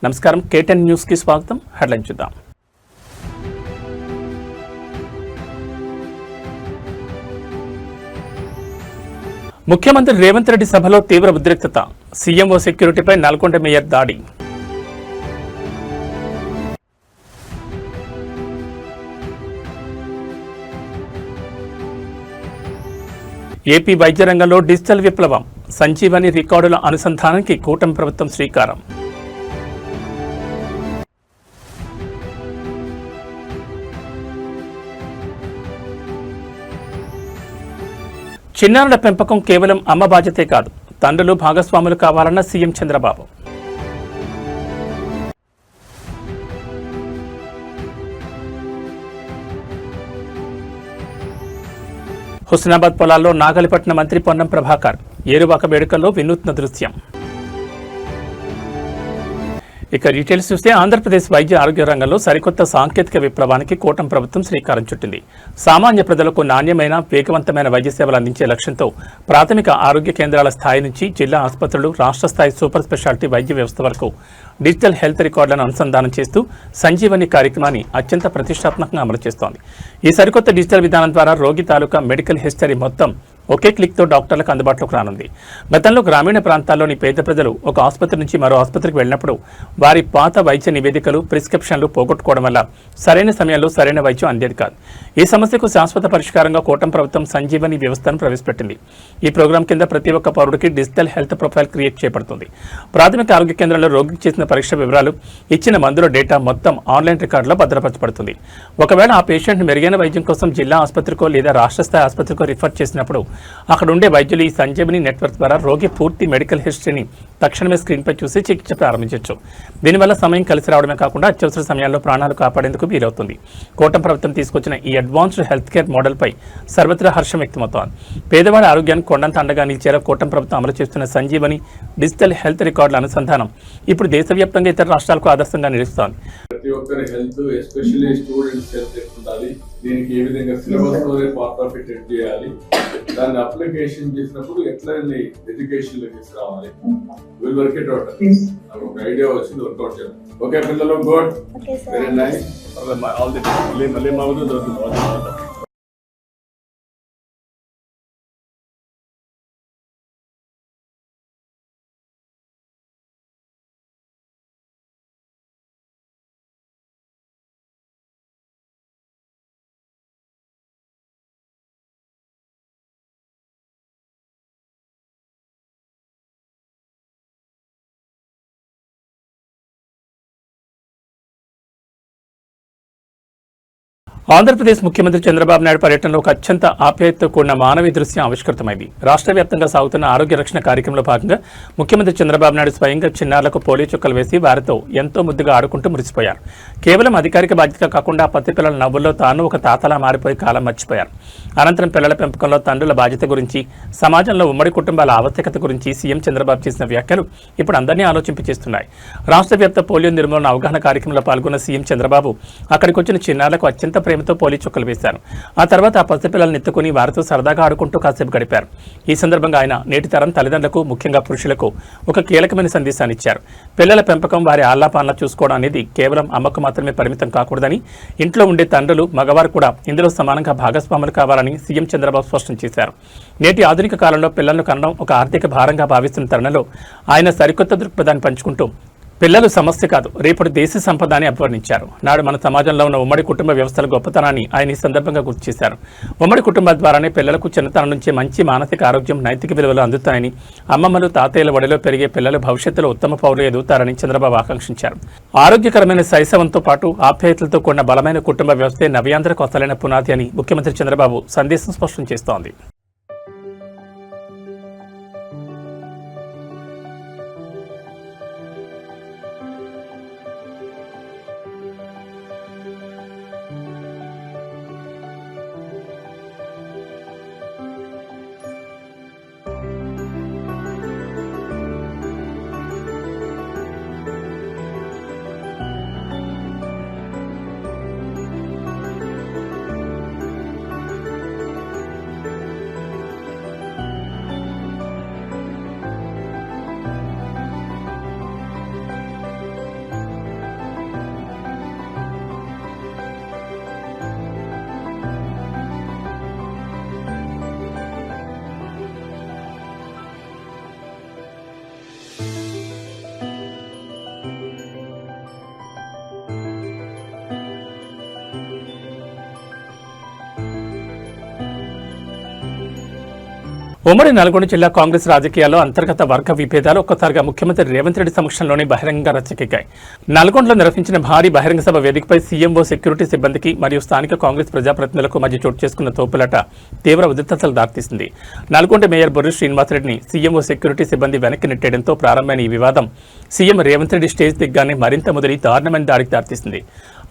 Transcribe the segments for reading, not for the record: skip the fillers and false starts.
నమస్కారం, K10 news కి స్వాగతం. హెడ్లైన్ చూద్దాం. ముఖ్యమంత్రి రేవంత్ రెడ్డి సభలో తీవ్ర ఉద్రిక్తత. సీఎంఓ సెక్యూరిటీపై నల్గొండ మేయర్ దాడి. ఏపీ వైద్య రంగంలో డిజిటల్ విప్లవం. సంజీవని రికార్డుల అనుసంధానానికి కూటమి ప్రభుత్వం శ్రీకారం. చిన్నారుల పెంపకం కేవలం అమ్మ బాధ్యతే కాదు, తండ్రులు భాగస్వాములు కావాలన్న సీఎం చంద్రబాబు. హుస్నాబాద్ పొలాల్లో నాగలిపట్నం మంత్రి పొన్నం ప్రభాకర్. ఏరువాక వేడుకల్లో వినూత్న దృశ్యం. ఇక డీటెయిల్స్ చూస్తే ఆంధ్రప్రదేశ్ వైద్య ఆరోగ్య రంగంలో సరికొత్త సాంకేతిక విప్లవానికి కూటమి ప్రభుత్వం శ్రీకారం చుట్టింది. సామాన్య ప్రజలకు నాణ్యమైన, వేగవంతమైన వైద్య సేవలు అందించే లక్ష్యంతో ప్రాథమిక ఆరోగ్య కేంద్రాల స్థాయి నుంచి జిల్లా ఆసుపత్రులు, రాష్ట్ర స్థాయి సూపర్ స్పెషాలిటీ వైద్య వ్యవస్థ వరకు డిజిటల్ హెల్త్ రికార్డులను అనుసంధానం చేస్తూ సంజీవని కార్యక్రమాన్ని అత్యంత ప్రతిష్టాత్మకంగా అమలు చేస్తోంది. ఈ సరికొత్త డిజిటల్ విధానం ద్వారా రోగి తాలూకా మెడికల్ హిస్టరీ మొత్తం ఒకే క్లిక్తో డాక్టర్లకు అందుబాటులోకి రానుంది. గతంలో గ్రామీణ ప్రాంతాల్లోని పేద ప్రజలు ఒక ఆసుపత్రి నుంచి మరో ఆసుపత్రికి వెళ్ళినప్పుడు వారి పాత వైద్య నివేదికలు, ప్రిస్క్రిప్షన్లు పోగొట్టుకోవడం వల్ల సరైన సమయంలో సరైన వైద్యం అందేది కాదు. ఈ సమస్యకు శాశ్వత పరిష్కారంగా కూటమి ప్రభుత్వం సంజీవని వ్యవస్థను ప్రవేశపెట్టింది. ఈ ప్రోగ్రాం కింద ప్రతి ఒక్క పౌరుడికి డిజిటల్ హెల్త్ ప్రొఫైల్ క్రియేట్ చేయబడుతుంది. ప్రాథమిక ఆరోగ్య కేంద్రంలో రోగికి చేసిన పరీక్ష వివరాలు, ఇచ్చిన మందుల డేటా మొత్తం ఆన్లైన్ రికార్డులో భద్రపరచబడుతుంది. ఒకవేళ ఆ పేషెంట్ మెరుగైన వైద్యం కోసం జిల్లా ఆసుపత్రికో లేదా రాష్ట్ర స్థాయి ఆసుపత్రికో రిఫర్ చేసినప్పుడు అక్కడ ఉండే వైద్యులు ఈ సంజీవని నెట్వర్క్ ద్వారా రోగి పూర్తి మెడికల్ హిస్టరీని తక్షణమే స్క్రీన్పై చూసి చికిత్స ప్రారంభించవచ్చు. దీనివల్ల సమయం కలిసి రావడమే కాకుండా అత్యవసర సమయాల్లో ప్రాణాలు కాపాడేందుకు వీలవుతుంది. కూటమి ప్రభుత్వం తీసుకొచ్చిన ఈ అడ్వాన్స్డ్ హెల్త్ కేర్ మోడల్పై సర్వత్రా హర్షం వ్యక్తమవుతోంది. పేదవాడి ఆరోగ్యానికి కొండంత అండగా నిలిచేలా కూటమి ప్రభుత్వం అమలు చేస్తున్న సంజీవని డిజిటల్ హెల్త్ రికార్డుల అనుసంధానం ఇప్పుడు దేశవ్యాప్తంగా ఇతర రాష్ట్రాలకు ఆదర్శంగా నిలుస్తోంది. ప్రతి ఒక్కరి హెల్త్, ఎస్పెషల్లీ స్టూడెంట్స్ హెల్త్ ఉండాలి. దీనికి ఏ విధంగా సిలబస్ లోనే పార్ట్ ఆఫ్ ఇట్ చేయాలి, దాన్ని అప్లికేషన్ చేసినప్పుడు ఎట్లా ఎడ్యుకేషన్ లో తీసుకురావాలి, విల్ వర్క్ ఇట్ అవుట్. నాకు ఒక ఐడియా వచ్చింది, వర్కౌట్ చేయాలి. ఓకే పిల్లలు, good, very nice. All the best. మళ్ళీ మా ఆంధ్రప్రదేశ్ ముఖ్యమంత్రి చంద్రబాబు నాయుడు పర్యటనలో ఒక అత్యంత ఆప్యాయతతో కూడిన మానవీయ దృశ్యం ఆవిష్కృతమైంది. రాష్ట్ర వ్యాప్తంగా సాగుతున్న ఆరోగ్య రక్షణ కార్యక్రమంలో భాగంగా ముఖ్యమంత్రి చంద్రబాబు నాయుడు స్వయంగా చిన్నారులకు పోలియో చుక్కలు వేసి వారితో ఎంతో ముద్దుగా ఆడుకుంటూ మురిసిపోయారు. కేవలం అధికారిక బాధ్యత కాకుండా పత్తి పిల్లల నవ్వుల్లో తాను ఒక తాతలా మారిపోయి కాలం మర్చిపోయారు. అనంతరం పిల్లల పెంపకంలో తండ్రుల బాధ్యత గురించి, సమాజంలో ఉమ్మడి కుటుంబాల ఆవశ్యకత గురించి సీఎం చంద్రబాబు చేసిన వ్యాఖ్యలు ఇప్పుడు అందరినీ ఆలోచింపచేస్తున్నాయి. రాష్ట్ర వ్యాప్త పోలియో నిర్మూలన అవగాహన కార్యక్రమంలో పాల్గొన్న సీఎం చంద్రబాబు అక్కడికి వచ్చిన చిన్నారులకు అత్యంత ప్రేమతో పోలియో చుక్కలు వేశారు. ఆ తర్వాత ఆ పసిపిల్లలను ఎత్తుకుని వారితో సరదాగా ఆడుకుంటూ కాసేపు గడిపారు. ఈ సందర్భంగా ఆయన నేటి తరం తల్లిదండ్రులకు, ముఖ్యంగా పురుషులకు ఒక కీలకమైన సందేశాన్ని ఇచ్చారు. పిల్లల పెంపకం, వారి ఆల్లాపాలన చూసుకోవడం అనేది కేవలం అమ్మకు మాత్రమే పరిమితం కాకూడదని, ఇంట్లో ఉండే తండ్రులు, మగవారు కూడా ఇందులో సమానంగా భాగస్వాములు కావాలని సీఎం చంద్రబాబు స్పష్టం చేశారు. నేటి ఆధునిక కాలంలో పిల్లలను కనడం ఒక ఆర్థిక భారంగా భావిస్తున్న తరుణంలో ఆయన సరికొత్త దృక్పథాన్ని పంచుకుంటూ పిల్లలు సమస్య కాదు, రేపటి దేశ సంపద అని అభివర్ణించారు. నాడు మన సమాజంలో ఉన్న ఉమ్మడి కుటుంబ వ్యవస్థల గొప్పతనాన్ని ఆయన ఈ సందర్భంగా గుర్తు చేశారు. ఉమ్మడి కుటుంబాల ద్వారానే పిల్లలకు చిన్నతనం నుంచే మంచి మానసిక ఆరోగ్యం, నైతిక విలువలు అందుతాయని, అమ్మమ్మలు, తాతయ్యల ఒడిలో పెరిగే పిల్లలు భవిష్యత్తులో ఉత్తమ పౌరులు ఎదుగుతారని చంద్రబాబు ఆకాంక్షించారు. ఆరోగ్యకరమైన శైశవంతో పాటు ఆప్యాయతలతో కూడిన బలమైన కుటుంబ వ్యవస్థే నవ్యాంధ్రకు అసలైన పునాది అని ముఖ్యమంత్రి చంద్రబాబు సందేశం స్పష్టం చేస్తోంది. ఉమ్మడి నల్గొండ జిల్లా కాంగ్రెస్ రాజకీయాల్లో అంతర్గత వర్గ విభేదాలు ఒక్కసారిగా ముఖ్యమంత్రి రేవంత్ రెడ్డి సమక్షంలోనే బహిరంగంగా రచ్చకెక్కాయి. నల్గొండలో నిర్వహించిన భారీ బహిరంగ సభ వేదికపై సీఎంఓ సెక్యూరిటీ సిబ్బందికి మరియు స్థానిక కాంగ్రెస్ ప్రజాప్రతినిధులకు మధ్య చోటు చేసుకున్న తోపులాట తీవ్ర ఉద్రిక్తతలకు దారితీసింది. నల్గొండ మేయర్ బొర్రి శ్రీనివాసరెడ్డిని సీఎంఓ సెక్యూరిటీ సిబ్బంది వెనక్కి నెట్టేయడంతో ప్రారంభమైన ఈ వివాదం సీఎం రేవంత్ రెడ్డి స్టేజ్ దిగ్గానే మరింత ముదిరి దారుణమైన దాడికి దారితీసింది.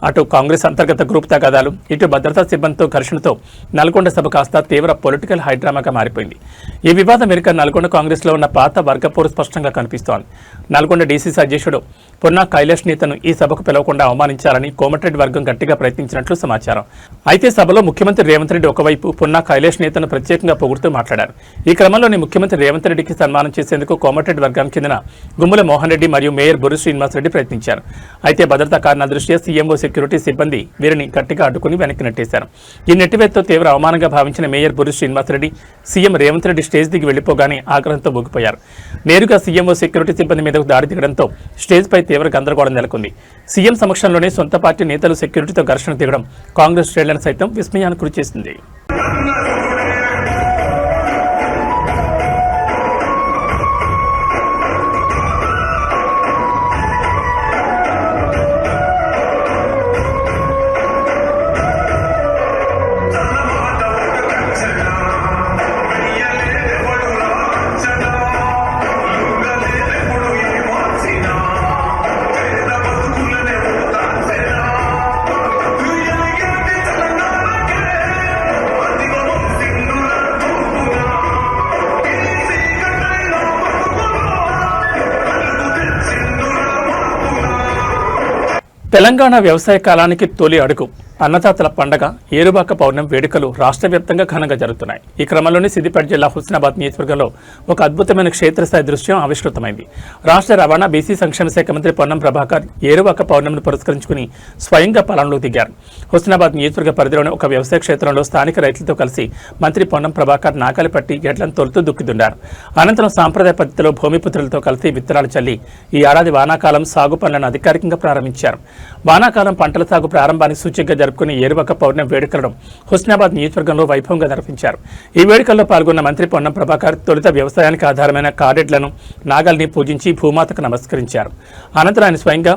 అటు కాంగ్రెస్ అంతర్గత గ్రూప్ తగాదాలు, ఇటు భద్రతా సిబ్బందితో ఘర్షణతో నల్గొండ సభ కాస్త తీవ్ర పొలిటికల్ హైడ్రామాగా మారిపోయింది. ఈ వివాదం వెనుక నల్గొండ కాంగ్రెస్ లో ఉన్న పాత వర్గపోరు స్పష్టంగా కనిపిస్తోంది. నల్గొండ డీసీసీ అధ్యక్షుడు పొన్నా కైలాష్ నేతను ఈ సభకు పిలవకుండా అవమానించాలని కోమటిరెడ్డి వర్గం గట్టిగా ప్రయత్నించినట్లు సమాచారం. అయితే సభలో ముఖ్యమంత్రి రేవంత్ రెడ్డి ఒకవైపు పొన్నా కైలాష్ నేతను ప్రత్యేకంగా పొగుడుతూ మాట్లాడారు. ఈ క్రమంలోనే ముఖ్యమంత్రి రేవంత్ రెడ్డికి సన్మానం చేసేందుకు కోమటిరెడ్డి వర్గానికి చెందిన గుమ్మల మోహన్ రెడ్డి మరియు మేయర్ బొర్రి శ్రీనివాసరెడ్డి ప్రయత్నించారు. అయితే భద్రతా కారణాల దృష్ట్యా సీఎంఓ సెక్యూరిటీ సిబ్బంది వీరిని గట్టిగా అడ్డుకుని వెనక్కి నెట్టేశారు. ఈ నెట్టివేతతో తీవ్ర అవమానంగా భావించిన mayor Borri Srinivasa Reddy CM Revanth Reddy stage దిగి వెళ్లిపోగానే ఆగ్రహంతో ఊగిపోయారు. నేరుగా సీఎంఓ సెక్యూరిటీ సిబ్బంది మీదకు దాడి దిగడంతో స్టేజ్ పై తీవ్ర గందరగోళం నెలకొంది. సీఎం సమక్షంలోనే సొంత పార్టీ నేతలు సెక్యూరిటీతో ఘర్షణ దిగడం కాంగ్రెస్ శ్రేణులను సైతం విస్మయానికి గురిచేసింది. తెలంగాణ వ్యవసాయ కాలానికి తొలి అడుగు అన్నదాతల పండగ ఏరువాక పౌర్ణమి వేడుకలు రాష్ట్ర వ్యాప్తంగా ఘనంగా జరుగుతున్నాయి. ఈ క్రమంలోనే సిద్దిపేట జిల్లా హుస్నాబాద్ నియోజకవర్గంలో ఒక అద్భుతమైన క్షేత్రస్థాయి దృశ్యం ఆవిష్కృతమైంది. రాష్ట్ర రవాణా బీసీ సంక్షేమ శాఖ మంత్రి పొన్నం ప్రభాకర్ ఏరువాక పౌర్ణమిని పురస్కరించుకుని స్వయంగా పొలంలో దిగారు. హుస్నాబాద్ నియోజకవర్గ పరిధిలోని ఒక వ్యవసాయ క్షేత్రంలో స్థానిక రైతులతో కలిసి మంత్రి పొన్నం ప్రభాకర్ నాగలి పట్టి గెడ్లను తొలుతూ దుక్కిదున్నారు. అనంతరం సాంప్రదాయ పద్ధతిలో భూమిపుత్రులతో కలిసి విత్తనాలు చల్లి ఈ ఏడాది వానాకాలం సాగు పనులను అధికారికంగా ప్రారంభించారు. వానాకాలం పంటల సాగు ప్రారంభానికి సూచికగా జరుపుకునే ఏరువాక పౌర్ణమి వేడుకలను హుస్నాబాద్ నియోజకవర్గంలో వైభవంగా నిర్వహించారు. ఈ వేడుకల్లో పాల్గొన్న మంత్రి పొన్నం ప్రభాకర్ తొలుత వ్యవసాయానికి ఆధారమైన కారెడ్లను నాగల్ని పూజించి భూమాతకు నమస్కరించారు. అనంతరం ఆయన స్వయంగా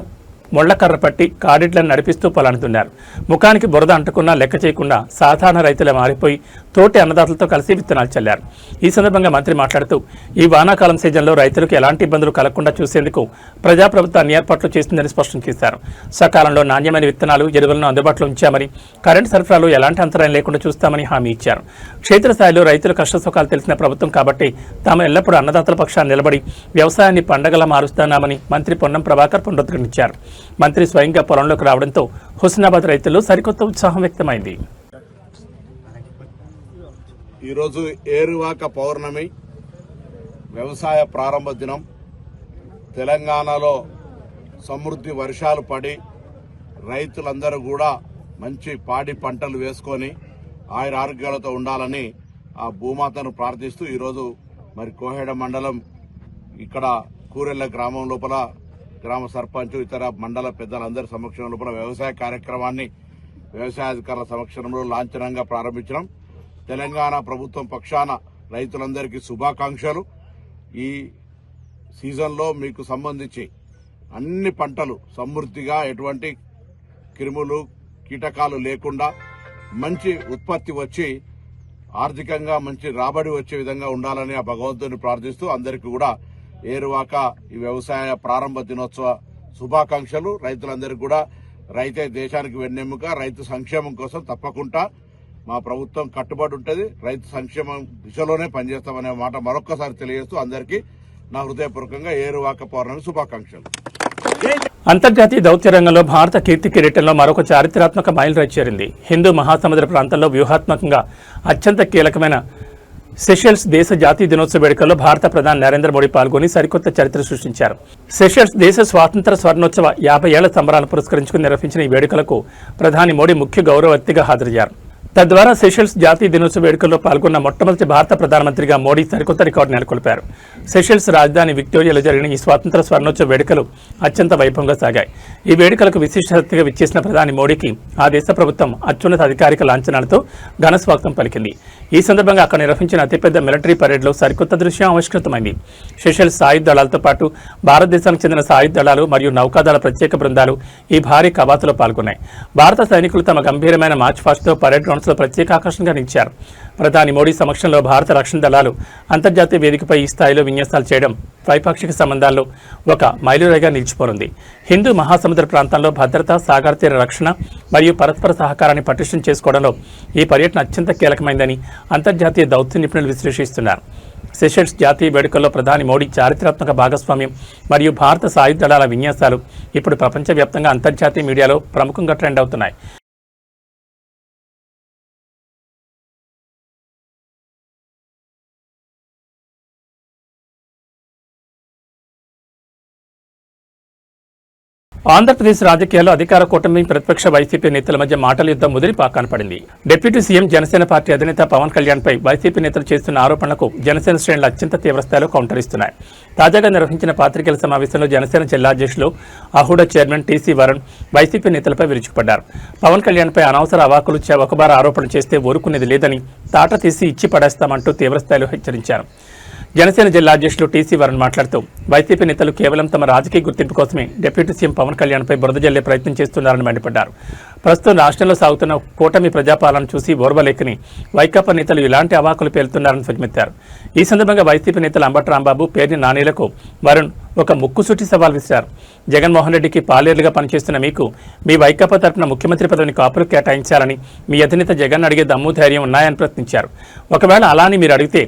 మొళ్లకర్ర పట్టి కాడెడ్లను నడిపిస్తూ పొలానుతున్నారు. ముఖానికి బురద అంటుకున్నా లెక్క చేయకుండా సాధారణ రైతులే మారిపోయి తోటి అన్నదాతలతో కలిసి విత్తనాలు చల్లారు. ఈ సందర్భంగా మంత్రి మాట్లాడుతూ ఈ వానాకాలం సీజన్లో రైతులకు ఎలాంటి ఇబ్బందులు కలగకుండా చూసేందుకు ప్రజాప్రభుత్వం అన్ని ఏర్పాట్లు చేస్తుందని స్పష్టం చేశారు. సకాలంలో నాణ్యమైన విత్తనాలు, ఎరువులను అందుబాటులో ఉంచామని, కరెంటు సరఫరాలో ఎలాంటి అంతరాయం లేకుండా చూస్తామని హామీ ఇచ్చారు. క్షేత్రస్థాయిలో రైతుల కష్టసుఖాలు తెలిసిన ప్రభుత్వం కాబట్టి తాము ఎల్లప్పుడూ అన్నదాతల పక్షాన్ని నిలబడి వ్యవసాయాన్ని పండగలా మారుస్తున్నామని మంత్రి పొన్నం ప్రభాకర్ పునరుద్ధరించారు. మంత్రి స్వయంగా పొలంలోకి రావడంతో హుస్నాబాద్ రైతుల్లో సరికొత్త ఉత్సాహం వ్యక్తమైంది. ఈరోజు ఏరువాక పౌర్ణమి వ్యవసాయ ప్రారంభ దినం. తెలంగాణలో సమృద్ధి వర్షాలు పడి రైతులందరూ కూడా మంచి పాడి పంటలు వేసుకొని ఆయురారోగ్యాలతో ఉండాలని ఆ భూమాతను ప్రార్థిస్తూ ఈరోజు మరి కోహెడ మండలం ఇక్కడ కూరెళ్ల గ్రామం లోపల గ్రామ సర్పంచ్ ఇతర మండల పెద్దలందరి సమక్షం లోపల వ్యవసాయ కార్యక్రమాన్ని వ్యవసాయాధికారుల సమక్షంలో లాంఛనంగా ప్రారంభించడం. తెలంగాణ ప్రభుత్వం పక్షాన రైతులందరికీ శుభాకాంక్షలు. ఈ సీజన్లో మీకు సంబంధించి అన్ని పంటలు సమృద్ధిగా ఎటువంటి క్రిములు కీటకాలు లేకుండా మంచి ఉత్పత్తి వచ్చి ఆర్థికంగా మంచి రాబడి వచ్చే విధంగా ఉండాలని ఆ భగవంతుని ప్రార్థిస్తూ అందరికీ కూడా ఏరువాక ఈ వ్యవసాయ ప్రారంభ దినోత్సవ శుభాకాంక్షలు. రైతులందరికీ కూడా రైతే దేశానికి వెన్నెముక. రైతు సంక్షేమం కోసం తప్పకుండా మా ప్రభుత్వం కట్టుబడి ఉంటుంది. రైతు సంక్షేమం దిశలోనే పనిచేస్తామనే మాట మరొక్కసారి తెలియజేస్తూ అందరికీ నా హృదయపూర్వకంగా ఏరువాక పౌర్ణమి శుభాకాంక్షలు. అంతర్జాతీయ దౌత్య రంగంలో భారత కీర్తి కిరీటంలో మరొక చారిత్రాత్మక మైలురాయి చేరింది. హిందూ మహాసముద్ర ప్రాంతంలో వ్యూహాత్మకంగా అత్యంత కీలకమైన సెషెల్స్ దేశ జాతీయ దినోత్సవ వేడుకల్లో భారత ప్రధాని నరేంద్ర మోడీ పాల్గొని సరికొత్త చరిత్ర సృష్టించారు. సెషెల్స్ దేశ స్వాతంత్ర స్వర్ణోత్సవ 50 ఏళ్ల సంబరాలను పురస్కరించుకుని నిర్వహించిన ఈ వేడుకలకు ప్రధాని మోడీ ముఖ్య గౌరవ అతిథిగా హాజరయ్యారు. తద్వారా సెషెల్స్ జాతీయ దినోత్సవ వేడుకల్లో పాల్గొన్న మొట్టమొదటి భారత ప్రధానమంత్రిగా మోడీ సరికొత్త రికార్డు నెలకొల్పారు. సెషెల్స్ రాజధాని విక్టోరియాలో జరిగిన ఈ స్వాతంత్ర స్వర్ణోత్సవ వేడుకలు అత్యంత వైభవంగా సాగాయి. ఈ వేడుకలకు విశిష్ట అతిథిగా విచ్చేసిన ప్రధాని మోడీకి ఆ దేశ ప్రభుత్వం అత్యున్నత అధికారిక లాంఛనాలతో ఘన స్వాగతం పలికింది. ఈ సందర్భంగా అక్కడ నిర్వహించిన అతిపెద్ద మిలిటరీ పరేడ్లో సరికొత్త దృశ్యం ఆవిష్కృతమైంది. సెషెల్స్ సాయుధ దళాలతో పాటు భారతదేశానికి చెందిన సాయుధ దళాలు మరియు నౌకాదళ ప్రత్యేక బృందాలు ఈ భారీ కవాతులో పాల్గొన్నాయి. భారత సైనికులు తమ గంభీరమైన మార్చ్ ఫాస్ట్తో పరేడ్ గ్రౌండ్స్ లో ప్రత్యేక ఆకర్షణగా నిలిచారు. ప్రధాని మోడీ సమక్షంలో భారత రక్షణ దళాలు అంతర్జాతీయ వేదికపై ఈ స్థాయిలో విన్యాసాలు చేయడం ద్వైపాక్షిక సంబంధాల్లో ఒక మైలురాయిగా నిలిచిపోనుంది. హిందూ మహాసముద్ర ప్రాంతంలో భద్రత, సాగర తీర రక్షణ మరియు పరస్పర సహకారాన్ని పటిష్టం చేసుకోవడంలో ఈ పర్యటన అత్యంత కీలకమైందని అంతర్జాతీయ దౌత్య నిపుణులు విశ్లేషిస్తున్నారు. సెషెల్స్ జాతీయ వేడుకల్లో ప్రధాని మోడీ చారిత్రాత్మక భాగస్వామ్యం మరియు భారత సాయుధ దళాల విన్యాసాలు ఇప్పుడు ప్రపంచవ్యాప్తంగా అంతర్జాతీయ మీడియాలో ప్రముఖంగా ట్రెండ్ అవుతున్నాయి. ఆంధ్రప్రదేశ్ రాజకీయాల్లో అధికార కూటమి ప్రతిపక్ష వైసీపీ నేతల మధ్య మాటల యుద్ధం ముదిరి పాకాన పడింది. డిప్యూటీ సీఎం జనసేన పార్టీ అధినేత పవన్ కళ్యాణ్పై వైసీపీ నేతలు చేస్తున్న ఆరోపణలకు జనసేన శ్రేణులు అత్యంత తీవ్రస్థాయిలో కౌంటర్ ఇస్తున్నాయి. తాజాగా నిర్వహించిన పాత్రికేయుల సమావేశంలో జనసేన జిల్లా అధ్యక్షులు అహూడా చైర్మన్ టీసీ వరుణ్ వైసీపీ నేతలపై విరుచుకుపడ్డారు. పవన్ కళ్యాణ్పై అనవసర అవాకులు ఒకబార ఆరోపణలు చేస్తే ఊరుకునేది లేదని తాట తీసి ఇచ్చి పడేస్తామంటూ తీవ్రస్థాయిలో హెచ్చరించారు. జనసేన జిల్లా అధ్యక్షులు టీసీ వరుణ్ మాట్లాడుతూ వైసీపీ నేతలు కేవలం తమ రాజకీయ గుర్తింపు కోసమే డిప్యూటీ సీఎం పవన్ కళ్యాణ్పై బురద జల్లే ప్రయత్నం చేస్తున్నారని మండిపడ్డారు. ప్రస్తుతం రాష్ట్రంలో సాగుతున్న కూటమి ప్రజాపాలన చూసి ఓర్వలేకని వైకాపా నేతలు ఇలాంటి అవాకులు పేలుతున్నారని ధ్వజమెత్తారు. ఈ సందర్భంగా వైసీపీ నేతలు అంబటి రాంబాబు, పేర్ని నానీలకు వరుణ్ ఒక ముక్కుసూటి సవాల్ విసిరారు. జగన్మోహన్ రెడ్డికి పాలేరులుగా పనిచేస్తున్న మీకు మీ వైకాపా తరపున ముఖ్యమంత్రి పదవిని కాపులు కేటాయించాలని మీ అధినేత జగన్ అడిగే దమ్ము ధైర్యం ఉన్నాయని ప్రశ్నించారు. ఒకవేళ అలాని మీరు అడిగితే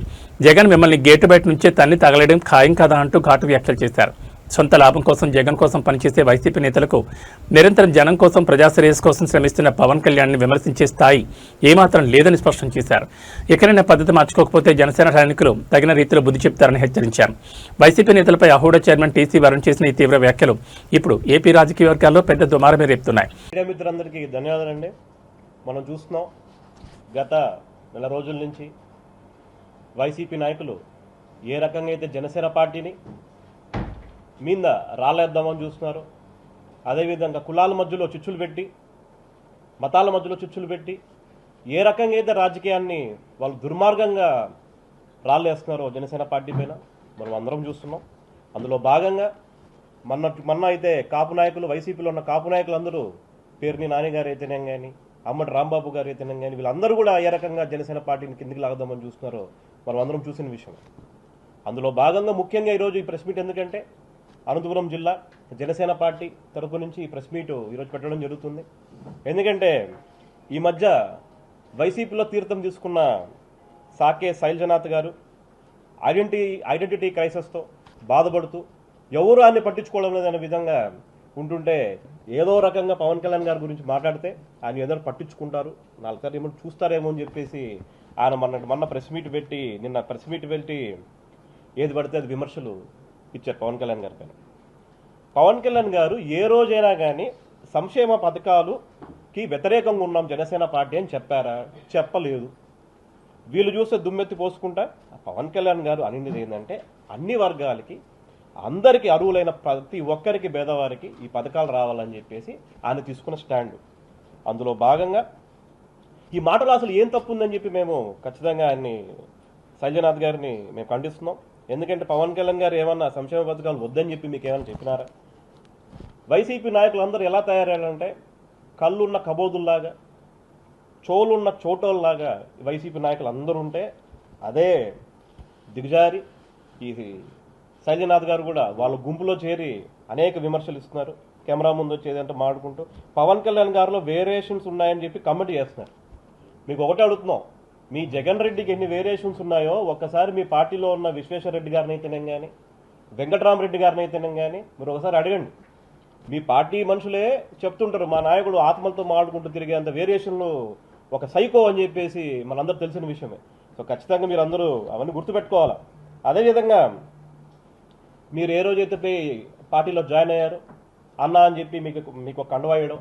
జగన్ మిమ్మల్ని గేటు బయట నుంచే తన్ని తగలడం ఖాయం కదా అంటూ ఘాటు వ్యాఖ్యలు చేశారు. సొంత లాభం కోసం జగన్ కోసం పనిచేసే వైసీపీ నేతలకు నిరంతరం జనం కోసం ప్రజా శ్రేయస్ కోసం శ్రమిస్తున్న పవన్ కళ్యాణ్ని విమర్శించే స్థాయి ఏమాత్రం లేదని స్పష్టం చేశారు. ఎక్కడైనా పద్ధతి మార్చుకోకపోతే జనసేన సైనికులు తగిన రీతిలో బుద్ధి చెప్తారని హెచ్చరించారు. వైసీపీ నేతలపై అహూడా చైర్మన్ టీసీ వరుణ్ చేసిన ఈ తీవ్ర వ్యాఖ్యలు ఇప్పుడు ఏపీ రాజకీయ వర్గాల్లో పెద్ద దుమారమే రేపుతున్నాయి. మిత్రులందరికీ ధన్యవాదాలండి. మనం చూస్తున్నాం గత నెల రోజుల నుంచి వైసీపీ నాయకులు ఏ రకంగా అయితే జనసేన పార్టీని మీద రాలేద్దామని చూస్తున్నారు. అదేవిధంగా కులాల మధ్యలో చిచ్చులు పెట్టి, మతాల మధ్యలో చిచ్చులు పెట్టి ఏ రకంగా అయితే రాజకీయాన్ని వాళ్ళు దుర్మార్గంగా రాళ్ళేస్తున్నారో జనసేన పార్టీ పైన మనం అందరం చూస్తున్నాం. అందులో భాగంగా మొన్న అయితే కాపు నాయకులు, వైసీపీలో ఉన్న కాపు నాయకులు అందరూ పేర్ని నాని గారు అయితేనే కానీ, అంబటి రాంబాబు గారు అయితేనే కానీ వీళ్ళందరూ కూడా ఏ రకంగా జనసేన పార్టీని కిందికి లాగదామని చూస్తున్నారో మనం అందరం చూసిన విషయం. అందులో భాగంగా ముఖ్యంగా ఈరోజు ఈ ప్రెస్ మీట్ ఎందుకంటే అనంతపురం జిల్లా జనసేన పార్టీ తరపు నుంచి ఈ ప్రెస్ మీట్ ఈరోజు పెట్టడం జరుగుతుంది. ఎందుకంటే ఈ మధ్య వైసీపీలో తీర్థం తీసుకున్న సాకే శైలజనాథ్ గారు ఐడెంటిటీ క్రైసిస్తో బాధపడుతూ ఎవరు ఆయన్ని పట్టించుకోవడం లేదనే విధంగా ఉంటుంటే ఏదో రకంగా పవన్ కళ్యాణ్ గారి గురించి మాట్లాడితే ఆయన ఏదో పట్టించుకుంటారు, నాలుగుసార్లు ఏమో చూస్తారేమో అని చెప్పేసి ఆయన మొన్న ప్రెస్ మీట్ పెట్టి నిన్న ప్రెస్ మీట్ పెట్టి ఏది పడితే అది విమర్శలు ఇచ్చారు పవన్ కళ్యాణ్ గారి పైన. పవన్ కళ్యాణ్ గారు ఏ రోజైనా కానీ సంక్షేమ పథకాలుకి వ్యతిరేకంగా ఉన్నాం జనసేన పార్టీ అని చెప్పారా? చెప్పలేదు. వీళ్ళు చూస్తే దుమ్మెత్తి పోసుకుంటా పవన్ కళ్యాణ్ గారు అనేది ఏంటంటే అన్ని వర్గాలకి అందరికీ అర్హులైన ప్రతి ఒక్కరికి పేదవారికి ఈ పథకాలు రావాలని చెప్పేసి ఆయన తీసుకున్న స్టాండ్. అందులో భాగంగా ఈ మాటలు అసలు ఏం తప్పు ఉందని చెప్పి మేము ఖచ్చితంగా ఆయన్ని శైలజనాథ్ గారిని మేము ఖండిస్తున్నాం. ఎందుకంటే పవన్ కళ్యాణ్ గారు ఏమన్నా సంక్షేమ పథకాలు వద్దని చెప్పి మీకు ఏమైనా చెప్పినారా? వైసీపీ నాయకులు అందరూ ఎలా తయారయ్యారంటే కళ్ళున్న కబోదుల్లాగా, చోలున్న చోటోల్లాగా వైసీపీ నాయకులు అందరూ ఉంటే అదే దిగజారి ఈ శైలజనాథ్ గారు కూడా వాళ్ళ గుంపులో చేరి అనేక విమర్శలు ఇస్తున్నారు. కెమెరా ముందు వచ్చేదంటే మాడుకుంటూ పవన్ కళ్యాణ్ గారిలో వేరియేషన్స్ ఉన్నాయని చెప్పి కమెంట్ చేస్తున్నారు. మీకు ఒకటే అడుగుతున్నాం, మీ జగన్ రెడ్డికి ఎన్ని వేరియేషన్స్ ఉన్నాయో ఒక్కసారి మీ పార్టీలో ఉన్న విశ్వేశ్వర రెడ్డి గారిని అయితేనే కానీ, వెంకటరామరెడ్డి గారిని అయితేనే కానీ మీరు ఒకసారి అడగండి. మీ పార్టీ మనుషులే చెప్తుంటారు మా నాయకుడు ఆత్మలతో మాడుకుంటూ తిరిగేంత వేరియేషన్లు ఒక సైకో అని చెప్పేసి మనందరూ తెలిసిన విషయమే. సో ఖచ్చితంగా మీరు అందరూ అవన్నీ గుర్తుపెట్టుకోవాలి. అదేవిధంగా మీరు ఏ రోజైతే పోయి పార్టీలో జాయిన్ అయ్యారో అన్నా అని చెప్పి మీకు ఒక కండువా వేయడం,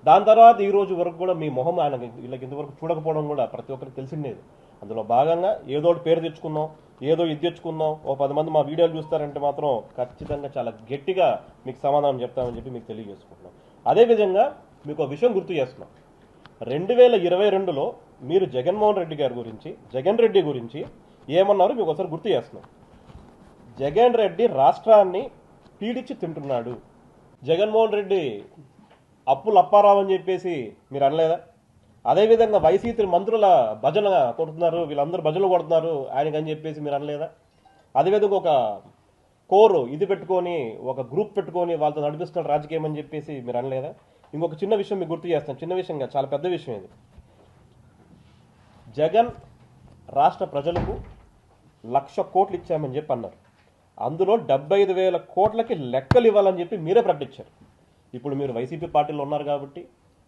దాని తర్వాత ఈ రోజు వరకు కూడా మీ మొహం ఆయన వీళ్ళకి ఇంతవరకు చూడకపోవడం కూడా ప్రతి ఒక్కరికి తెలిసిండేది. అందులో భాగంగా ఏదో ఒకటి పేరు తెచ్చుకుందాం, ఏదో ఇది తెచ్చుకుందాం, ఓ 10 మంది మా వీడియోలు చూస్తారంటే మాత్రం ఖచ్చితంగా చాలా గట్టిగా మీకు సమాధానం చెప్తామని చెప్పి మీకు తెలియజేసుకుంటున్నాం. అదేవిధంగా మీకు ఒక విషయం గుర్తు చేస్తున్నాం. 2022లో మీరు జగన్ రెడ్డి గురించి ఏమన్నారో మీకు ఒకసారి గుర్తు చేస్తున్నాం. జగన్ రెడ్డి రాష్ట్రాన్ని పీడించి తింటున్నాడు, జగన్మోహన్ రెడ్డి అప్పులు అప్పారావు అని చెప్పేసి మీరు అనలేదా? అదేవిధంగా వైసీపీ మంత్రుల భజన కొడుతున్నారు, వీళ్ళందరూ భజనలు కొడుతున్నారు ఆయనకి అని చెప్పేసి మీరు అనలేదా? అదేవిధంగా ఒక కోరు ఇది పెట్టుకొని ఒక గ్రూప్ పెట్టుకొని వాళ్ళతో నడిపిస్తున్న రాజకీయం అని చెప్పేసి మీరు అనలేదా? ఇంకొక చిన్న విషయం మీకు గుర్తు చేస్తాను, చిన్న విషయంగా చాలా పెద్ద విషయం ఇది. జగన్ రాష్ట్ర ప్రజలకు 1,00,000 కోట్లు ఇచ్చామని చెప్పి అన్నారు. అందులో 75,000 కోట్లకి లెక్కలు ఇవ్వాలని చెప్పి మీరే ప్రకటించారు. ఇప్పుడు మీరు వైసీపీ పార్టీలో ఉన్నారు కాబట్టి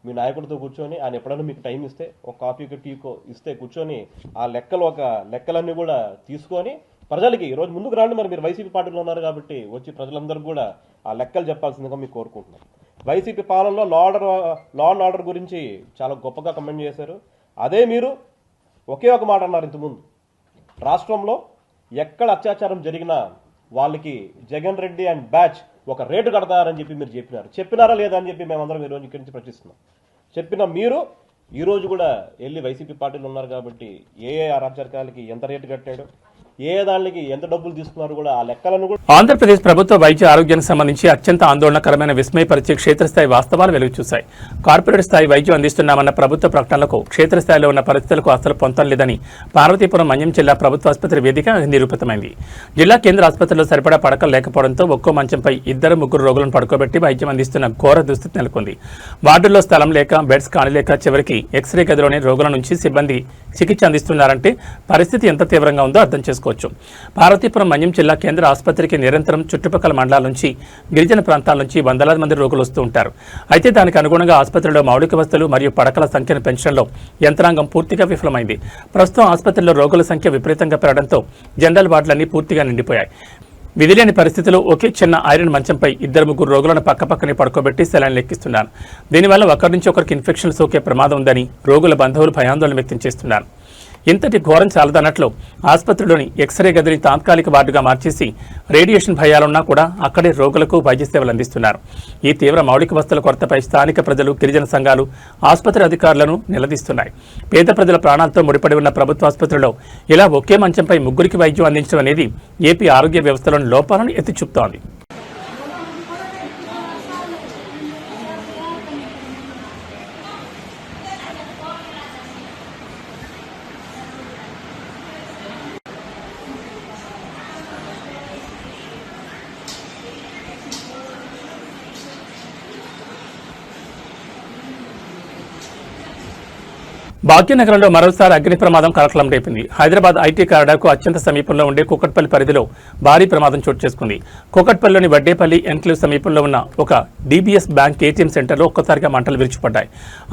మీ నాయకుడితో కూర్చొని ఆయన ఎప్పుడైనా మీకు టైం ఇస్తే ఒక కాఫీకో టీకో ఇస్తే కూర్చొని ఆ లెక్కలన్నీ కూడా తీసుకొని ప్రజలకి ఈరోజు ముందుకు రాండి. మరి మీరు వైసీపీ పార్టీలో ఉన్నారు కాబట్టి వచ్చి ప్రజలందరూ కూడా ఆ లెక్కలు చెప్పాల్సిందిగా మీకు కోరుకుంటున్నాను. వైసీపీ పాలనలో లా అండ్ ఆర్డర్ గురించి చాలా గొప్పగా కమెంట్ చేశారు. అదే మీరు ఒకే ఒక మాట అన్నారు ఇంతకుముందు, రాష్ట్రంలో ఎక్కడ అత్యాచారం జరిగినా వాళ్ళకి జగన్ రెడ్డి అండ్ బ్యాచ్ ఒక రేటు కడతారని చెప్పి మీరు చెప్పినారా లేదా అని చెప్పి మేమందరం ఈరోజు ఇక్కడి నుంచి ప్రశ్నిస్తున్నాం. చెప్పిన మీరు ఈరోజు కూడా వెళ్ళి వైసీపీ పార్టీలు ఉన్నారు కాబట్టి ఏ అరాచకాలకి ఎంత రేటు కట్టాడు, ఏ దానికి ఎంత డబ్బులు తీసుకున్నారు కూడా ఆ లెక్కలను కూడా. ఆంధ్రప్రదేశ్ ప్రభుత్వ వైద్య ఆరోగ్యానికి సంబంధించి అత్యంత ఆందోళనకరమైన విస్మయపరిచే క్షేత్రస్థాయి వాస్తవాలు వెలుగు చూశాయి. కార్పొరేట్ స్థాయి వైద్యం అందిస్తున్నామన్న ప్రభుత్వ ప్రకటనలకు క్షేత్రస్థాయిలో ఉన్న పరిస్థితులకు అసలు పొంతం లేదని పార్వతీపురం మన్యం జిల్లా ప్రభుత్వ ఆసుపత్రి వేదిక నిరూపితమైంది. జిల్లా కేంద్ర ఆసుపత్రిలో సరిపడా పడకలు లేకపోవడంతో ఒక్కో మంచంపై 2-3 రోగులను పడుకోబెట్టి వైద్యం అందిస్తున్న ఘోర దుస్థితి నెలకొంది. వార్డుల్లో స్థలం లేక, బెడ్స్ కానిలేక చివరికి ఎక్స్రే గదిలోనే రోగుల నుంచి సిబ్బంది చికిత్స అందిస్తున్నారంటే పరిస్థితి ఎంత తీవ్రంగా ఉందో అర్థం చేసుకోవచ్చు. పార్వతీపురం మన్యం జిల్లా కేంద్ర ఆసుపత్రికి నిరంతరం చుట్టుపక్కల మండలాల నుంచి, గిరిజన ప్రాంతాల నుంచి వందలాది మంది రోగులు వస్తూ ఉంటారు. అయితే దానికి అనుగుణంగా ఆసుపత్రిలో మౌలిక వసతులు మరియు పడకల సంఖ్యను పెంచడంలో యంత్రాంగం పూర్తిగా విఫలమైంది. ప్రస్తుతం ఆసుపత్రిలో రోగుల సంఖ్య విపరీతంగా పెరగడంతో జనరల్ వార్డులన్నీ పూర్తిగా నిండిపోయాయి. విధిలేని పరిస్థితిలో ఒకే చిన్న ఐరన్ మంచంపై 2-3 రోగులను పక్కపక్కనే పడుకోబెట్టి సెలైన్లు ఎక్కిస్తున్నారు. దీనివల్ల ఒకరి నుంచి ఒకరికి ఇన్ఫెక్షన్ సోకే ప్రమాదం ఉందని రోగుల బంధువులు భయాందోళన వ్యక్తం చేస్తున్నారు. ఇంతటి ఘోరం చాలదన్నట్లు ఆసుపత్రిలోని ఎక్స్రే గదిని తాత్కాలిక వార్డుగా మార్చేసి రేడియేషన్ భయాలున్నా కూడా అక్కడే రోగులకు వైద్య సేవలు అందిస్తున్నారు. ఈ తీవ్ర మౌలిక వసతుల కొరతపై స్థానిక ప్రజలు, గిరిజన సంఘాలు ఆసుపత్రి అధికారులను నిలదీస్తున్నాయి. పేద ప్రజల ప్రాణాలతో ముడిపడి ఉన్న ప్రభుత్వ ఆసుపత్రిలో ఇలా ఒకే మంచంపై 3కి వైద్యం అందించడం అనేది ఏపీ ఆరోగ్య వ్యవస్థలోని లోపాలను ఎత్తి చూపుతోంది. భాగ్యనగరంలో మరోసారి అగ్ని ప్రమాదం కలకలం రేపింది. హైదరాబాద్ ఐటీ కారిడార్కు అత్యంత సమీపంలో ఉండే కూకట్పల్లి పరిధిలో భారీ ప్రమాదం చోటు చేసుకుంది. కూకట్పల్లిలోని వడ్డేపల్లి ఎన్క్లేవ్ సమీపంలో ఉన్న ఒక డీబీఎస్ బ్యాంక్ ఏటీఎం సెంటర్లో ఒక్కసారిగా మంటలు విరుచుపడ్డాయి.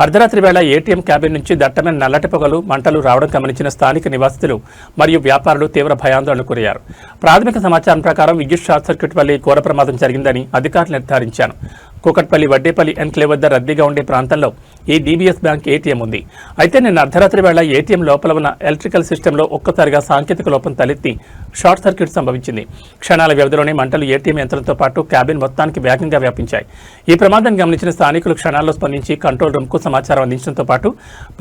అర్ధరాత్రి వేళ ఏటీఎం క్యాబిన్ నుంచి దట్టమైన నల్లటి పొగలు, మంటలు రావడం గమనించిన స్థానిక నివాసితులు మరియు వ్యాపారులు తీవ్ర భయాందోళనకు గురయ్యారు. ప్రాథమిక సమాచారం ప్రకారం విద్యుత్ షార్ట్ సర్క్యూట్ వల్ల ఘోర ప్రమాదం జరిగిందని అధికారులు నిర్ధారించారు. కూకట్పల్లి వడ్డేపల్లి ఎన్క్లేవ్ వద్ద రద్దీగా ఉండే ప్రాంతంలో ఈ డీబీఎస్ బ్యాంక్ ఏటీఎం ఉంది. అయితే నిన్న అర్ధరాత్రి వేళ ఏటీఎం లోపల ఉన్న ఎలక్ట్రికల్ సిస్టంలో ఒక్కసారిగా సాంకేతిక లోపం తలెత్తి షార్ట్ సర్క్యూట్ సంభవించింది. క్షణాల వ్యవధిలోనే మంటలు ఏటీఎం యంత్రంతో పాటు క్యాబిన్ మొత్తానికి వేగంగా వ్యాపించాయి. ఈ ప్రమాదాన్ని గమనించిన స్థానికులు క్షణాల్లో స్పందించి కంట్రోల్ రూమ్కు సమాచారం అందించడంతో పాటు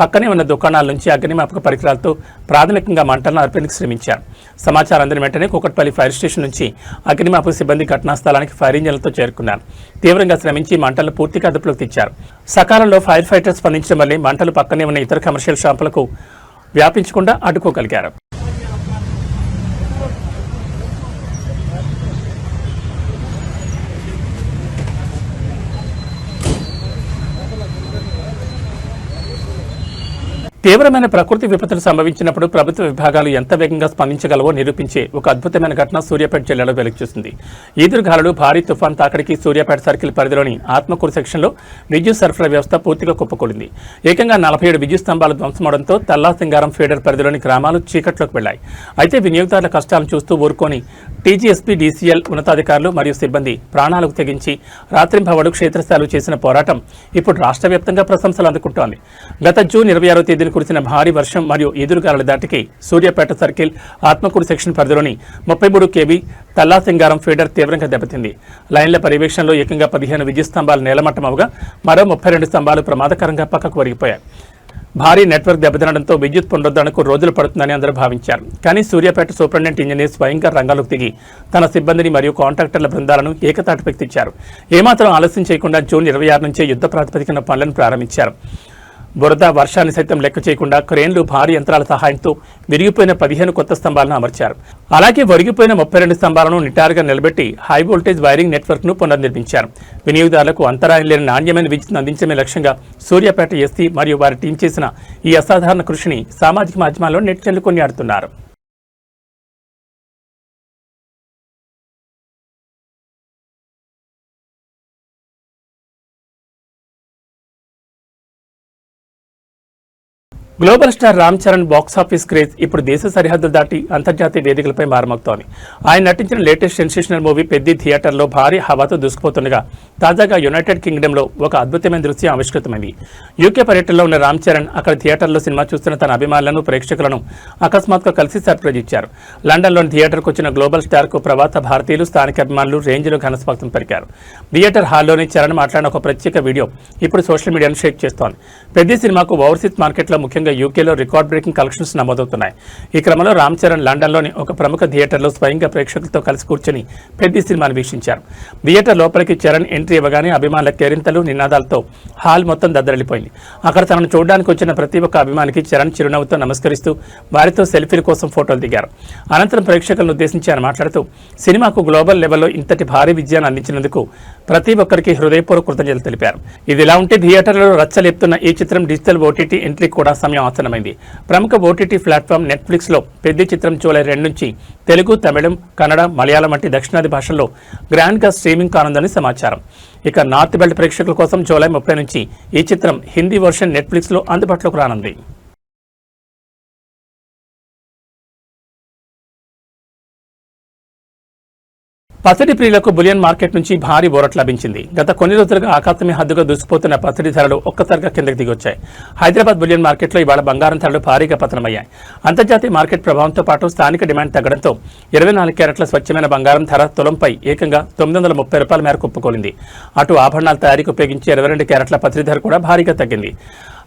పక్కనే ఉన్న దుకాణాల నుంచి అగ్నిమాపక పరికరాలతో ప్రాథమికంగా మంటలను అర్పణకు శ్రమించారు. సమాచారం అందిన వెంటనే కూకట్పల్లి ఫైర్ స్టేషన్ నుంచి అగ్నిమాపక సిబ్బంది ఘటనా స్థలానికి ఫైర్ ఇంజన్లతో చేరుకున్నారు. తీవ్రంగా శ్రమించి మంటలను పూర్తిగా అదుపులోకి తెచ్చారు. సకాలంలో ఫైర్ ఫైటర్స్ స్పందించడం వల్లే మంటలు పక్కనే ఉన్న ఇతర కమర్షియల్ షాపులకు వ్యాపించకుండా అడ్డుకోగలిగారు. తీవ్రమైన ప్రకృతి విపత్తులు సంభవించినప్పుడు ప్రభుత్వ విభాగాలు ఎంత వేగంగా స్పందించగలవో నిరూపించే ఒక అద్భుతమైన ఘటన సూర్యాపేట జిల్లాలో వెలుగుచూసింది. ఈదురుగాలులు భారీ తుఫాన్ తాకిడికి సూర్యాపేట సర్కిల్ పరిధిలోని ఆత్మకూరు సెక్షన్లో విద్యుత్ సరఫరా వ్యవస్థ పూర్తిగా కుప్పకూలింది. ఏకంగా 47 విద్యుత్ స్తంభాలు ధ్వంసమవడంతో తల్లాసింగారం ఫీడర్ పరిధిలోని గ్రామాలు చీకట్లోకి వెళ్లాయి. అయితే వినియోగదారుల కష్టాలను చూస్తూ ఊరుకొని టీజీఎస్పీ, డీసీఎల్ ఉన్నతాధికారులు మరియు సిబ్బంది ప్రాణాలకు తెగించి రాత్రింబవళ్లు క్షేత్రస్థాయిలో చేసిన పోరాటం ఇప్పుడు రాష్ట్ర వ్యాప్తంగా ప్రశంసలు అందుకుంటోంది. గత జూన్ 26వ తేదీన కురిసిన భారీ వర్షం మరియు ఎదురుగాలుల దాటికి సూర్యాపేట సర్కిల్ ఆత్మకూరు సెక్షన్ పరిధిలోని 33 kV తల్లాసింగారం ఫీడర్ తీవ్రంగా దెబ్బతింది. లైన్ల పర్యవేక్షణలో ఏకంగా 15 విద్యుత్ స్తంభాలు నేలమట్టమవగా మరో 32 స్తంభాలు ప్రమాదకరంగా పక్కకు ఒరిగిపోయాయి. భారీ నెట్వర్క్ దెబ్బతినడంతో విద్యుత్ పునరుద్ధరణకు రోజులు పడుతుందని అందరూ భావించారు. కానీ సూర్యాపేట సూపరింటెండెంట్ ఇంజనీర్ స్వయంగా రంగంలోకి దిగి తన సిబ్బందిని మరియు కాంట్రాక్టర్ల బృందాలను ఏకతాటిపైకి తెచ్చారు. ఏమాత్రం ఆలస్యం చేయకుండా జూన్ 26 నుంచే యుద్ధ ప్రాతిపదికన పనులను ప్రారంభించారు. బురద వర్షాన్ని సైతం లెక్క చేయకుండా క్రేన్లు, భారీ యంత్రాల సహాయంతో విరిగిపోయిన 15 కొత్త స్తంభాలను అమర్చారు. అలాగే ఒరిగిపోయిన 32 స్తంభాలను నిటారుగా నిలబెట్టి హై వోల్టేజ్ వైరింగ్ నెట్వర్క్ ను పునర్నిర్మించారు. వినియోగదారులకు అంతరాయం లేని నాణ్యమైన విద్యుత్తును అందించడమే లక్ష్యంగా సూర్యాపేట ఎస్సీ మరియు వారి టీం చేసిన ఈ అసాధారణ కృషిని సామాజిక మాధ్యమాల్లో నెటిజన్లు కొనియాడుతున్నారు. Global star Ram Charan box office craze ఇప్పుడు దేశ సరిహద్దులు దాటి అంతర్జాతీయ వేదికలపై మారుమోగుతోంది. ఆయన నటించిన లేటెస్ట్ సెన్సేషనల్ మూవీ పెద్ది థియేటర్లో భారీ హవాతో దూసుకుపోతుండగా తాజాగా యునైటెడ్ కింగ్డమ్లో ఒక అద్భుతమైన దృశ్యం ఆవిష్కృతమైంది. యూకే పర్యటనలో ఉన్న రామ్ చరణ్ అక్కడ థియేటర్లో సినిమా చూస్తున్న తన అభిమానులను, ప్రేక్షకులను అకస్మాత్తుగా కలిసి సర్ప్రైజ్ ఇచ్చారు. లండన్లోని థియేటర్కు వచ్చిన గ్లోబల్ స్టార్కు ప్రవాస భారతీయులు, స్థానిక అభిమానులు రేంజ్లో ఘనస్వాగతం పలికారు. థియేటర్ హాల్లోని చరణ్ మాట్లాడిన ఒక ప్రత్యేక వీడియో ఇప్పుడు సోషల్ మీడియాను షేక్ చేస్తోంది. పెద్ది సినిమాకు ఓవర్సీస్ మార్కెట్లో ముఖ్యంగా యూకేలో రికార్డ్ బ్రేకింగ్ కలెక్షన్స్ నమోదవుతున్నాయి. ఈ క్రమంలో రామ్ చరణ్ లండన్లోని ఒక ప్రముఖ థియేటర్లో స్వయంగా ప్రేక్షకులతో కలిసి కూర్చొని పెద్ది సినిమాను వీక్షించారు. థియేటర్ లోపలికి చరణ్ ఎంట్రీ ఇవ్వగానే అభిమానుల కేరింతలు, నినాదాలతో హాల్ మొత్తం దద్దరిల్లిపోయింది. అక్కడ తనను చూడడానికి వచ్చిన ప్రతి ఒక్క అభిమానికి చరణ్ చిరునవ్వుతో నమస్కరిస్తూ వారితో సెల్ఫీల కోసం ఫోటోలు దిగారు. అనంతరం ప్రేక్షకులను ఉద్దేశించి ఆయన మాట్లాడుతూ సినిమాకు గ్లోబల్ లెవెల్లో ఇంతటి భారీ విజయాన్ని అందించినందుకు ప్రతి ఒక్కరికి హృదయపూర్వక కృతజ్ఞతలు తెలిపారు. ఇదిలా ఉంటే థియేటర్లలో రచ్చలేపుతున్న ఈ చిత్రం డిజిటల్ ఓటీటీ ఎంట్రీ కూడా సమయం ఆసన్నమైంది. ప్రముఖ ఓటీటీ ప్లాట్ఫామ్ నెట్ఫ్లిక్స్లో పెద్ద చిత్రం జూలై 2 నుంచి తెలుగు, తమిళం, కన్నడ, మలయాళం వంటి దక్షిణాది భాషల్లో గ్రాండ్గా స్ట్రీమింగ్ కానుందని సమాచారం. ఇక నార్త్ బెల్ట్ ప్రేక్షకుల కోసం జూలై 30 నుంచి ఈ చిత్రం హిందీ వర్షన్ నెట్ఫ్లిక్స్లో అందుబాటులోకి రానుంది. పసిడి ప్రియులకు బులియన్ మార్కెట్ నుంచి భారీ ఊరట లభించింది. గత కొన్ని రోజులుగా ఆకాశమే హద్దుగా దూసుకుపోతున్న పసిడి ధరలు ఒక్కసారిగా కిందకి దిగొచ్చాయి. హైదరాబాద్ బులియన్ మార్కెట్లో ఇవాళ బంగారం ధరలు భారీగా పతనమయ్యాయి. అంతర్జాతీయ మార్కెట్ ప్రభావంతో పాటు స్థానిక డిమాండ్ తగ్గడంతో 24 క్యారెట్ల స్వచ్ఛమైన బంగారం ధర తులంపై ఏకంగా 930 రూపాయల మేరకు కుప్పకూలింది. అటు ఆభరణాల తయారీకి ఉపయోగించే 22 క్యారెట్ల పసిడి ధర కూడా భారీగా తగ్గింది.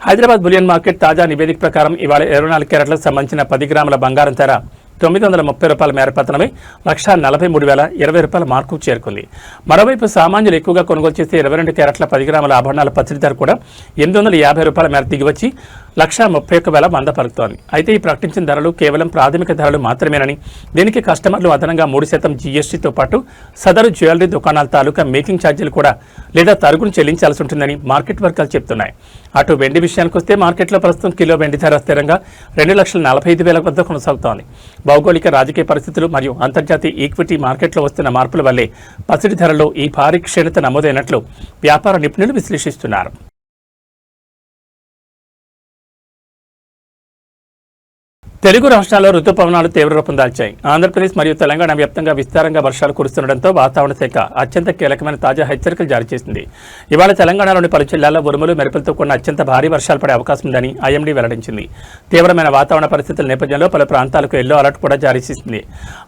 హైదరాబాద్ బులియన్ మార్కెట్ తాజా నివేదిక ప్రకారం ఇవాళ 24 క్యారెట్లకు సంబంధించిన 10 గ్రాముల బంగారం ధర 930 రూపాయల మేర పతనమై 1,43,020 రూపాయల మార్కు చేరుకుంది. మరోవైపు సామాన్యులు ఎక్కువగా కొనుగోలు చేసే 22 క్యారెట్ల 10 గ్రాముల ఆభరణాల పసిడి ధర కూడా 850 రూపాయల మేర దిగివచ్చి 1,31,100 పలుకుతోంది. అయితే ఈ ప్రకటించిన ధరలు కేవలం ప్రాథమిక ధరలు మాత్రమేనని, దీనికి కస్టమర్లు అదనంగా 3% జీఎస్టీతో పాటు సదరు జ్యువెలరీ దుకాణాల తాలూకా మేకింగ్ ఛార్జీలు కూడా లేదా తరుగును చెల్లించాల్సి ఉంటుందని మార్కెట్ వర్గాలు చెప్తున్నాయి. అటు వెండి విషయానికి వస్తే మార్కెట్లో ప్రస్తుతం కిలో వెండి ధర స్థిరంగా 2,45,000 వద్ద కొనసాగుతోంది. భౌగోళిక, రాజకీయ పరిస్థితులు మరియు అంతర్జాతీయ ఈక్విటీ మార్కెట్లో వస్తున్న మార్పుల వల్లే పసిడి ధరలో ఈ భారీ క్షీణత నమోదైనట్లు వ్యాపార నిపుణులు విశ్లేషిస్తున్నారు. తెలుగు రాష్ట్రాల్లో రుతుపవనాలు తీవ్ర రూపం దాల్చాయి. ఆంధ్రప్రదేశ్ మరియు తెలంగాణ వ్యాప్తంగా విస్తారంగా వర్షాలు కురుస్తుండటంతో వాతావరణ శాఖ అత్యంత కీలకమైన తాజా హెచ్చరికలు జారీ చేసింది. ఇవాళ తెలంగాణలోని పలు జిల్లాల్లో ఉరుములు, మెరుపులతో కూడిన అత్యంత భారీ వర్షాలు పడే అవకాశం ఉందని ఐఎండీ వెల్లడించింది. తీవ్రమైన వాతావరణ పరిస్థితుల నేపథ్యంలో పలు ప్రాంతాలకు ఎల్లో అలర్ట్ కూడా జారీ చేసింది.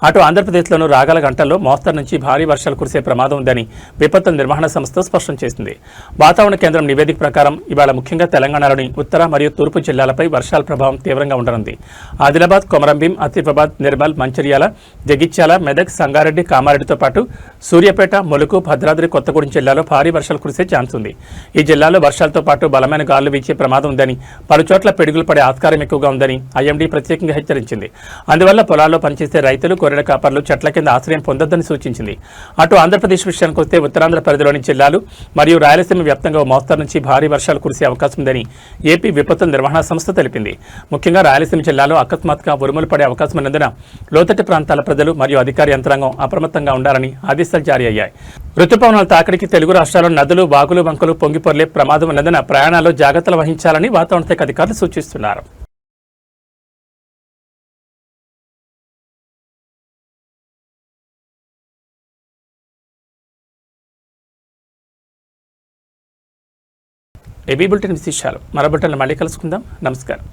అటు ఆంధ్రప్రదేశ్లోనూ రాగల గంటల్లో మోస్తరు నుంచి భారీ వర్షాలు కురిసే ప్రమాదం ఉందని విపత్తుల నిర్వహణ సంస్థ స్పష్టం చేసింది. వాతావరణ కేంద్రం నివేదిక ప్రకారం ఇవాళ ముఖ్యంగా తెలంగాణలోని ఉత్తర మరియు తూర్పు జిల్లాలపై వర్షాల ప్రభావం తీవ్రంగా ఉండనుంది. ఆదిలాబాద్, కొమరంభీం, ఆసిఫాబాద్, నిర్మల్, మంచిర్యాల, జగిత్యాల, మెదక్, సంగారెడ్డి, కామారెడ్డితో పాటు సూర్యాపేట, ములుగు, భద్రాద్రి కొత్తగూడెం జిల్లాలో భారీ వర్షాలు కురిసే ఛాన్స్ ఉంది. ఈ జిల్లాలో వర్షాలతో పాటు బలమైన గాలులు వీచే ప్రమాదం ఉందని, పలుచోట్ల పిడుగులు పడే ఆస్కారం ఎక్కువగా ఉందని ఐఎండీ ప్రత్యేకంగా హెచ్చరించింది. అందువల్ల పొలాల్లో పనిచేసే రైతులు, గొర్రెల కాపర్లు చెట్ల కింద ఆశ్రయం పొందొద్దని సూచించింది. అటు ఆంధ్రప్రదేశ్ విషయానికి వస్తే ఉత్తరాంధ్ర పరిధిలోని జిల్లాలు మరియు రాయలసీమ వ్యాప్తంగా మోస్తరు నుంచి భారీ వర్షాలు కురిసే అవకాశం ఉందని ఏపీ విపత్తుల నిర్వహణ సంస్థ తెలిపింది. ముఖ్యంగా రాయలసీమ జిల్లాలో అకస్మాత్తుగా ఉరుములు పడే అవకాశం ఉన్నందున లోతట్టు ప్రాంతాల ప్రజలు మరియు అధికార యంత్రాంగం అప్రమత్తంగా ఉండాలని ఆదేశాలు జారీ అయ్యాయి. రుతుపవనాల తాకిడికి తెలుగు రాష్ట్రాల్లో నదులు, వాగులు, వంకలు పొంగిపొర్లే ప్రమాదం ఉన్నందున ప్రయాణాల్లో జాగ్రత్తలు వహించాలని వాతావరణ శాఖ అధికారులు సూచిస్తున్నారు. ఏబీ బులెటిన్ విశేషాలు మరో బులెటిన్లో మళ్ళీ కలుసుకుందాం. నమస్కారం.